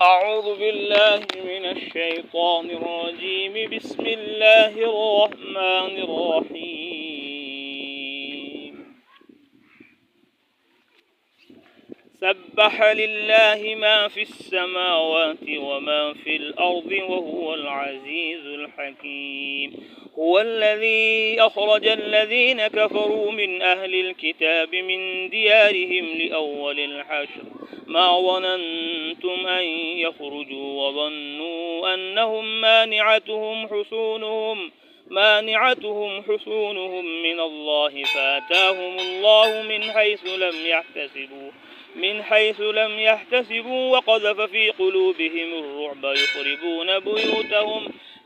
أعوذ بالله من الشيطان الرجيم. بسم الله الرحمن الرحيم. سبح لله ما في السماوات وما في الأرض وهو العزيز الحكيم. هو الذي أخرج الذين كفروا من أهل الكتاب من ديارهم لأول الحشر ما ظننتم أن يخرجوا وظنوا أنهم مانعتهم حصونهم من الله فأتاهم الله من حيث لم يحتسبوا وقذف في قلوبهم الرعب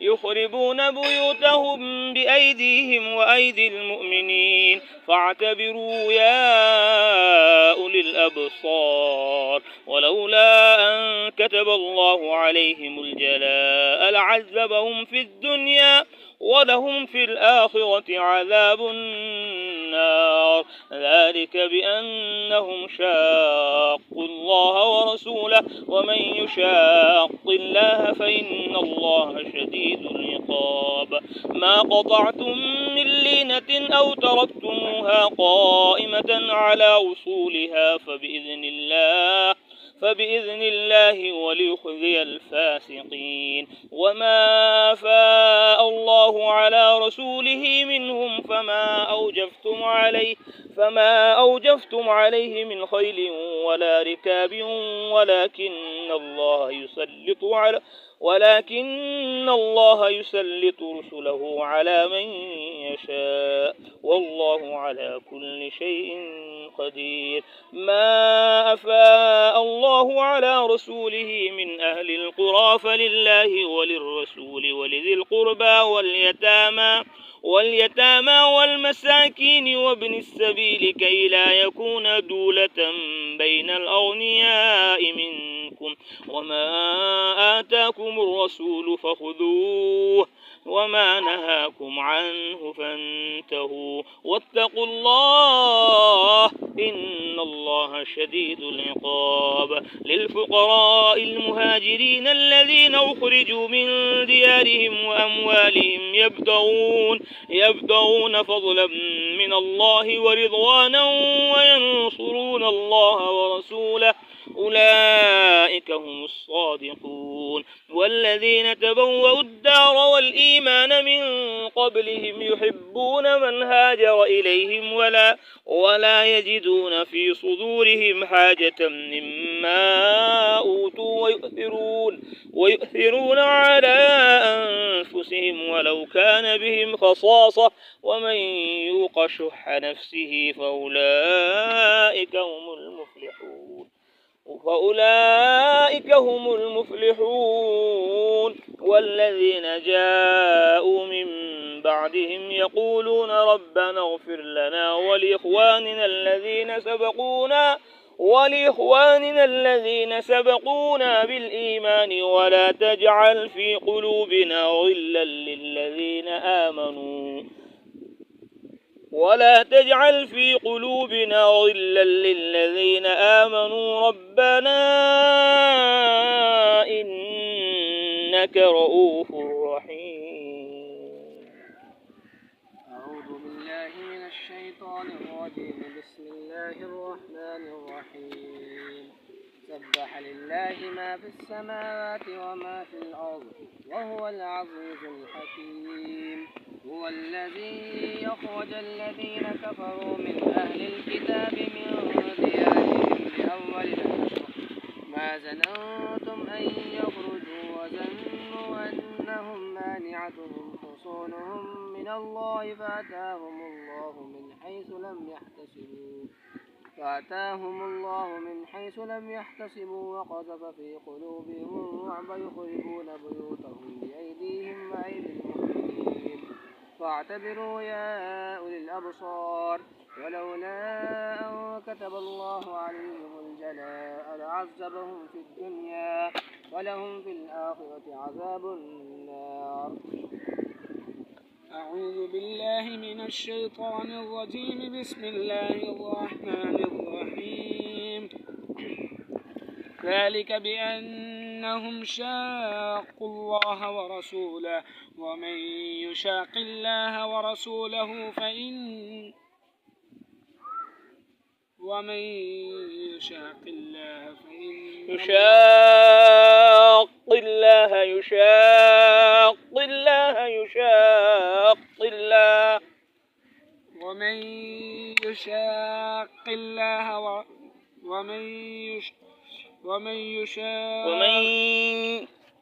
يخربون بيوتهم بأيديهم وأيدي المؤمنين فاعتبروا يا أولي الأبصار. ولولا أن كتب الله عليهم الجلاء لعذبهم في الدنيا ولهم في الآخرة عذاب النار. ذلك بأنهم شاقوا الله ورسوله ومن يشاق الله فإن الله شديد العقاب. ما قطعتم من لينة أو تركتموها قائمة على أصولها فبإذن الله وليخزي الفاسقين. وما أفاء الله على رسوله منهم فما أوجفتم عليه من خيل ولا ركاب ولكن الله يسلط رسله على من يشاء والله على كل شيء قدير. ما أفاء الله على رسوله من أهل القرى فلله وللرسول ولذي القربى واليتامى والمساكين وابن السبيل كي لا يكون دولة بين الأغنياء منكم. وما آتاكم الرسول فخذوه وما نهاكم عنه فانتهوا واتقوا الله إن الله شديد العقاب. للفقراء المهاجرين الذين أخرجوا من ديارهم وأموالهم يبتغون فضلا من الله ورضوانا وينصرون الله ورسوله أولئك هم الصادقون. والذين تبوأوا الدار والإيمان من قبلهم يحبون من هاجر إليهم ولا يجدون في صدورهم حاجة مما أوتوا ويؤثرون على أنفسهم ولو كان بهم خصاصة ومن يوق شح نفسه فأولئك هم المفلحون. والذين جاءوا من بعدهم يقولون ربنا اغفر لنا ولإخواننا الذين سبقونا بالإيمان ولا تجعل في قلوبنا غلا للذين آمنوا ربنا إنك رؤوف رحيم. أعوذ بالله من الشيطان الرجيم. بسم الله الرحمن الرحيم. سبح لله ما في السماوات وما في الأرض وهو العزيز الحكيم. هو الذي أخرج الذين كفروا من أهل الكتاب من ديارهم لأول الحشر ما ظننتم أن يخرجوا وظنوا أنهم مانعتهم حصونهم من الله فأتاهم الله من حيث لم يحتسبوا وقذف في قلوبهم الرعب يخربون بيوتهم بأيديهم وأيدي المؤمنين فاعتبروا يا أولي الأبصار. ولولا أن كتب الله عليهم الجلاء لعذبهم في الدنيا ولهم في الآخرة عذاب النار. أعوذ بالله من الشيطان الرجيم. بسم الله الرحمن الرحيم. ذلك بأن إنهم شاقوا الله ورسوله ومن يشاق الله ورسوله فإن يشاق الله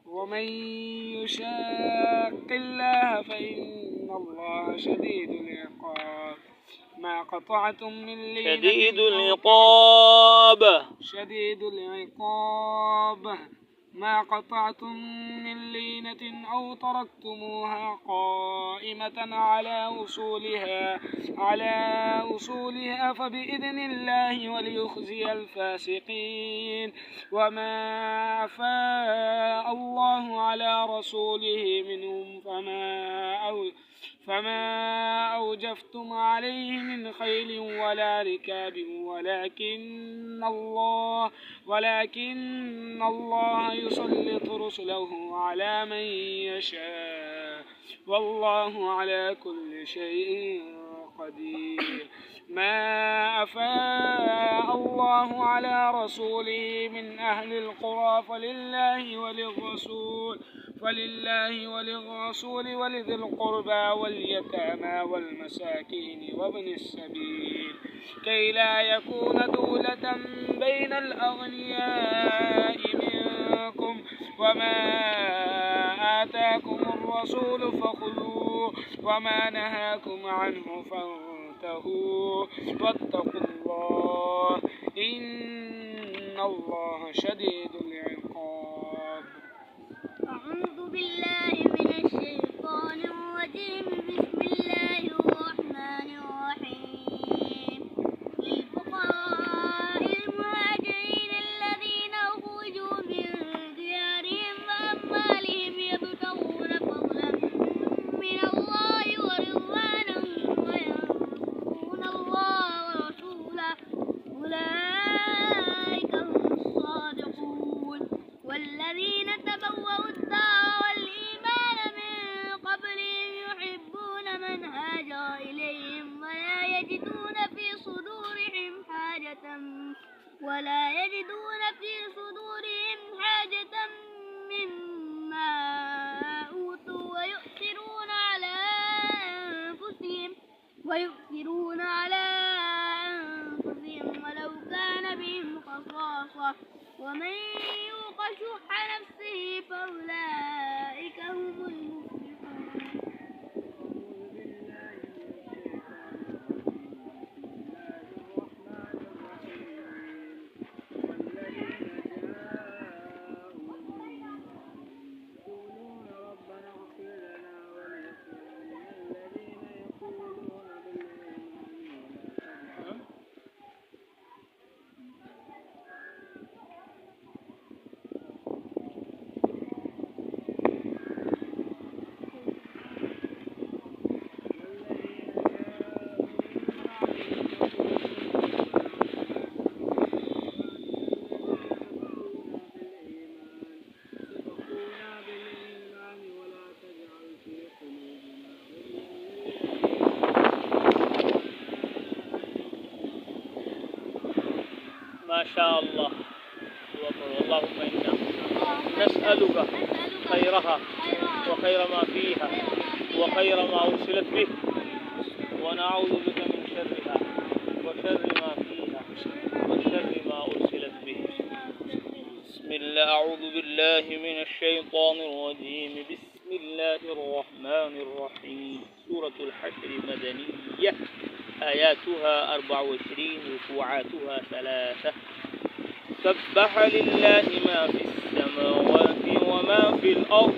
ومن يشاق الله فإن الله شديد العقاب. ما قطعتم من لينة ما قطعتم من لينة أو تركتموها قائمة على أصولها فبإذن الله وليخزي الفاسقين. وما أفاء الله على رسوله منهم فما أوجفتم عليه من خيل ولا ركاب ولكن الله يسلط رسله على من يشاء والله على كل شيء قدير. ما أفاء الله على رسوله من أهل القرى فلله وللرسول ولذي القربى واليتامى والمساكين وابن السبيل كي لا يكون دولة بين الأغنياء منكم. وما آتاكم الرسول فخذوه وما نهاكم عنه فانتهوا واتقوا الله إن الله شديد العقاب. أعوذ بالله من الشيطان الرجيم. بسم الله الرحمن الرحيم. للفقراء المهاجرين الذين أخرجوا من ديارهم وأموالهم يبتغون فضلا من الله ورضوانا وينصرون الله ورسوله أولئك هم الصادقون. والذين تبوأوا الدار والإيمان من قبلهم يحبون من هاجر إليهم ولا يجدون في صدورهم مما أوتوا ويؤثرون على أنفسهم ولو كان بهم خصاصة ومن يوق شح نفسه فأولئك هم المفلحون. ما شاء الله. اللهم إنا نسألك خيرها وخير ما فيها وخير ما أرسلت به ونعوذ بك من شرها وشر ما فيها وشر ما أرسلت به. بسم الله. أعوذ بالله من الشيطان الرجيم. بسم الله الرحمن الرحيم. سورة الحشر مدنية، آياتها 24، ركوعاتها 3. سبح لله ما في السماوات وما في الأرض.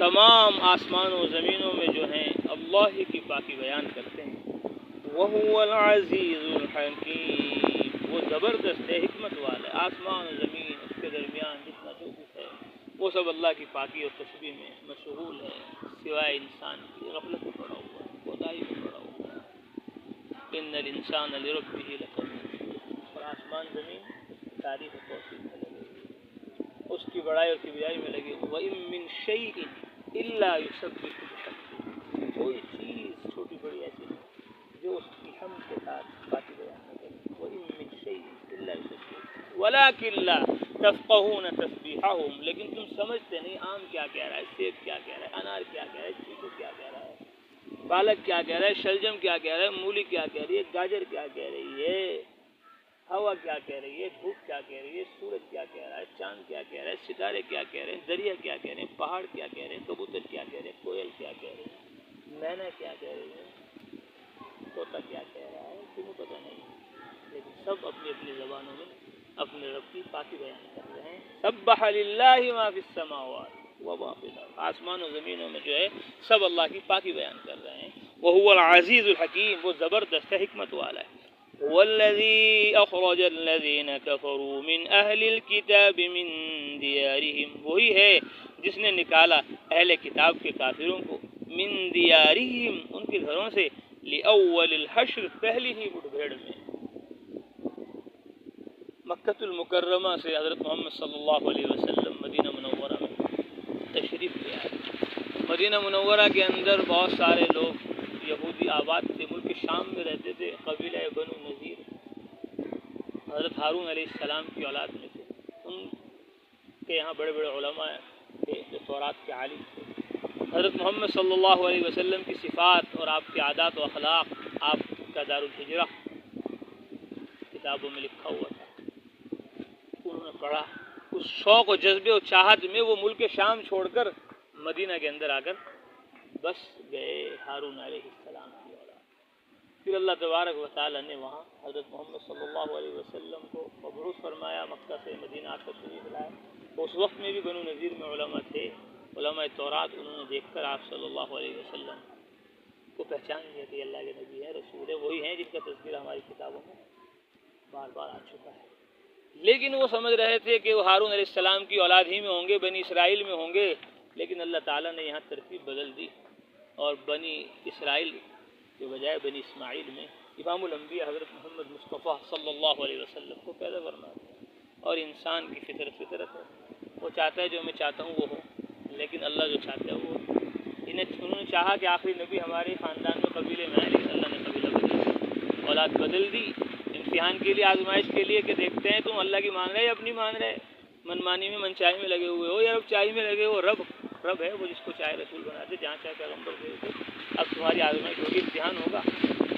तमाम आसमान और ज़मीनों में जो हैं अल्लाह की पाकी बयान करते हैं। वहुवल अज़ीज़ुल हकीम, वो ज़बरदस्त है, हिकमत वाला। आसमान और ज़मीन, उसके दरमियान जितना जो कुछ है वो सब अल्लाह की पाकी और तस्बीह में मशगूल है, सिवाय इंसान की गफलत में पड़ा हुआ है, खुदाई में पड़ा हुआ है। इन्नल इंसान लिरब्बिही लकनूद। और आसमान ज़मीन तारीफ़ तौसीफ़ में लगे, उसकी بڑائی اور کبریائی میں لگے. وَإِن مِّن شَيْءٍ إِلَّا يُسَبِّحُ بِحَمْدِهِ, کوئی چیز چھوٹی بڑی ایسی نہیں جو اس کی حمد کے ساتھ پاکی بیان نہ کرے. وَإِن مِّن شَيْءٍ إِلَّا يُسَبِّحُ وَلَٰكِن لَّا تَفْقَهُونَ تَسْبِيحَهُمْ, لیکن تم سمجھتے نہیں آم کیا کہہ رہا ہے, سیب کیا کہہ رہا ہے, انار کیا کہہ رہا ہے, چیکو کیا کہہ رہا ہے, پالک کیا کہہ رہا ہے, شلجم کیا کہہ رہا ہے, مولی کیا کہہ رہی ہے, گاجر کیا کہہ رہی ہے, ہوا کیا کہہ رہی ہے, دھوپ کیا کہہ رہی ہے, سورج کیا کہہ رہا ہے, چاند کیا کہہ رہا ہے, ستارے کیا کہہ رہے ہیں, دریا کیا کہہ رہے ہیں, پہاڑ کیا کہہ رہے ہیں, کبوتر کیا کہہ رہے ہیں, کوئل کیا کہہ رہی ہے, مینا کیا کہہ رہی ہے, طوطا کیا کہہ رہا ہے, تمہیں پتہ نہیں, لیکن سب اپنی اپنی زبانوں میں اپنے رب کی پاکی بیان کر رہے ہیں. سبح للہ ما فی السماوات وما فی الارض, آسمان و زمینوں میں جو ہے سب اللہ کی پاکی بیان کر رہے ہیں. وہو العزیز الحکیم, وہ زبردست ہے, حکمت والا ہے. والذی اخرج الذین کفروا من اہل الکتاب من دیارہم, وہی ہے جس نے نکالا اہل کتاب کے کافروں کو من دیارہم, ان کے گھروں سے, لأول الحشر, پہلی ہی مٹھ بھیڑ میں. مکۃ المکرمہ سے حضرت محمد صلی اللہ علیہ وسلم مدینہ منورہ میں تشریف لے آئے. مدینہ منورہ کے اندر بہت سارے لوگ یہودی آباد تھے, ملک شام میں رہتے تھے, قبیلہ بنو نذیر, حضرت ہارون علیہ السلام کی اولاد میں تھے. ان کے یہاں بڑے بڑے علماء تھے جو تورات کے عالم تھے. حضرت محمد صلی اللہ علیہ وسلم کی صفات اور آپ کے عادات و اخلاق, آپ کا دار الہجرہ کتابوں میں لکھا ہوا تھا, انہوں نے پڑھا. اس شوق و جذبے و چاہت میں وہ ملک شام چھوڑ کر مدینہ کے اندر آ کر بس گئے, ہارون علیہ السلام کی اولاد. پھر اللہ تبارک و تعالی نے وہاں حضرت محمد صلی اللہ علیہ وسلم کو مبعوث فرمایا, مکہ سے مدینہ آ کر تشریف لائے. اس وقت میں بھی بنو نذیر میں علماء تھے, علماء تورات. انہوں نے دیکھ کر آپ صلی اللہ علیہ وسلم کو پہچان لیا کہ اللہ کے نبی ہے, رسول ہے, وہی ہیں جن کا تذکرہ ہماری کتابوں میں بار بار آ چکا ہے. لیکن وہ سمجھ رہے تھے کہ وہ ہارون علیہ السلام کی اولاد ہی میں ہوں گے, بنی اسرائیل میں ہوں گے. لیکن اللہ تعالیٰ نے یہاں ترتیب بدل دی اور بنی اسرائیل کے بجائے بنی اسماعیل میں امام الانبیاء حضرت محمد مصطفیٰ صلی اللہ علیہ وسلم کو پیدا فرما دیا. اور انسان کی فطرت ہے, وہ چاہتا ہے جو میں چاہتا ہوں وہ ہو, لیکن اللہ جو چاہتا ہے وہ. انہوں نے چاہا کہ آخری نبی ہمارے خاندان میں قبیلے میں آئے, لیکن اللہ نے قبیلہ بدل دیا, اولاد بدل دی, امتحان کے لیے, آزمائش کے لیے, کہ دیکھتے ہیں تم اللہ کی مان رہے یا اپنی مان رہے, منمانی میں منچاہی میں لگے ہوئے ہو یا رب چاہی میں لگے ہو. رب ہے وہ جس کو چاہے رسول بناتے, جہاں چاہے پیغمبر بھیجتے. اب تمہاری آزمائش ہوگی, امتحان ہوگا,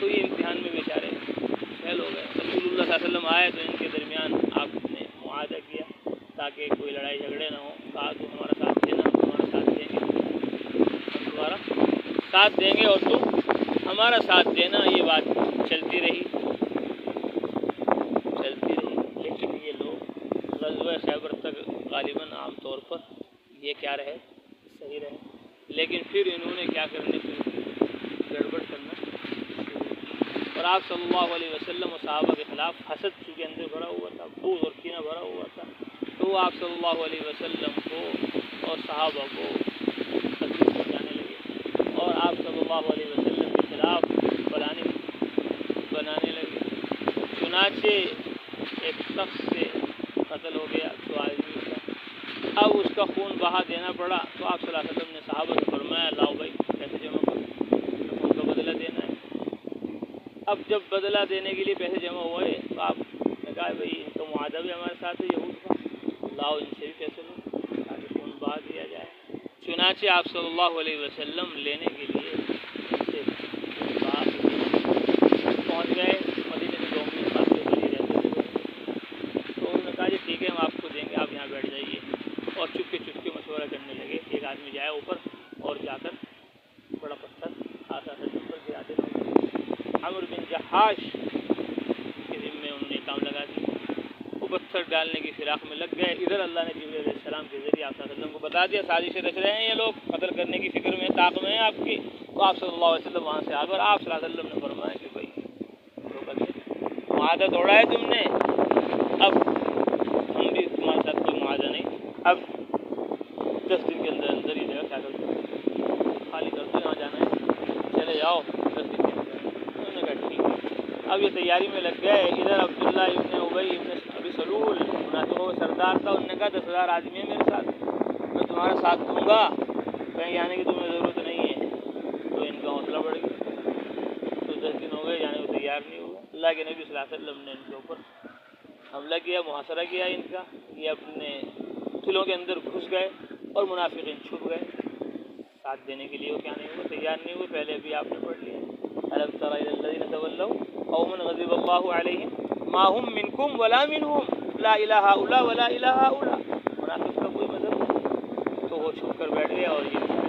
تو یہ امتحان میں بیچارے فیل ہو گئے. رسول اللہ صلی اللہ علیہ وسلم آئے تو ان کے درمیان آپ نے معاہدہ کیا تاکہ کوئی لڑائی جھگڑے نہ ہو. کہا تو ہمارا ساتھ دینا, ہم تمہارا ساتھ دیں گے, ہم تمہارا ساتھ دیں گے اور تم ہمارا ساتھ دینا. یہ بات چلتی رہی. لیکن یہ لوگ غزوہ خیبر تک غالباً عام طور پر یہ کیا رہے, صحیح رہے. لیکن پھر انہوں نے کیا کرنے شروع کی, گڑبڑ کرنا شروع کی. اور آپ صلی اللہ علیہ وسلم اور صحابہ کے خلاف حسد چونکہ اندر بھرا ہوا تھا, بغض اور کینہ بھرا ہوا تھا, تو وہ آپ صلی اللہ علیہ وسلم کو اور صحابہ کو تکلیف پہنچانے لگے اور آپ صلی اللہ علیہ وسلم کے خلاف پلاننگ بنانے لگے. چنانچہ ایک شخص سے قتل ہو گیا, تو آدمی کا اب اس کا خون بہا دینا پڑا. تو آپ صلی اللہ علیہ وسلم نے صحابہ سے فرمایا, لاؤ بھائی پیسے جمع کرو, خون کا بدلہ دینا ہے. اب جب بدلہ دینے کے لیے پیسے جمع ہوئے تو آپ نے کہا بھائی ان کا معاہدہ بھی ہمارے ساتھ ہے یہود کا, لاؤ ان سے بھی پیسے لو تاکہ خون بہا دیا جائے. چنانچہ آپ صلی اللہ علیہ وسلم لینے کے لیے ان سے پہنچ گئے. مدینے میں 2 مہینے فاصلے پر ہی رہتے تھے. تو انہوں نے کہا جی ٹھیک ہے ہم آپ کو دیں گے, آپ یہاں بیٹھ جائیے. اور چپکے مشورہ کرنے لگے. ایک آدمی جائے اوپر اور جا کر بڑا پتھر آسا پر گرا دینا. عمرو بن جحاش کے ذمے انہوں نے کام لگا دیا. وہ پتھر ڈالنے کی فراق میں لگ گئے. ادھر اللہ نے جبریل علیہ السلام کے ذریعے آپ صلی اللہ علیہ وسلم کو بتا دیا سازشیں رچ رہے ہیں یہ لوگ, قتل کرنے کی فکر میں, طاق میں ہیں آپ کی. تو آپ صلی اللہ علیہ وسلم وہاں سے آ کر آپ صلی اللہ علیہ وسلم نے فرمایا کہ بھائی معاہدہ توڑا ہے تم نے, اب ہم بھی تمہارے ساتھ کوئی معاہدہ نہیں, اب 10 دن کے اندر یہ جگہ کیا کرتے خالی کر دو, یہاں جانا ہے چلے جاؤ 10 دن کے اندر. انہوں نے کہا ٹھیک ہے. اب یہ تیاری میں لگ گئے. ادھر عبداللہ ابن ابی ابن ابی سلول منافقوں کا سردار تھا. انہوں نے کہا 10,000 آدمی ہیں میرے ساتھ, میں تمہارا ساتھ دوں گا, کہیں جانے کی تمہیں ضرورت نہیں ہے. تو ان کا حوصلہ بڑھ گیا. تو 10 دن ہو گئے, جانے کو تیار نہیں ہوئے. اللہ کے نبی صلی اللہ علیہ وسلم نے ان کے اوپر حملہ کیا, محاصرہ کیا ان کا. یہ اپنے قلعوں کے اندر گھس گئے اور منافقین چھپ گئے. ساتھ دینے کے لیے وہ کیا نہیں ہوئے, تیار نہیں ہوئے. پہلے بھی آپ نے پڑھ لیا, الم تر الی الذین تولوا قوما غضب اللہ علیہم ما هم منکم ولا منهم لا الہ الا ولا الہ الا. منافق کا کوئی مذہب نہیں, تو وہ چھپ کر بیٹھ گئے اور یہ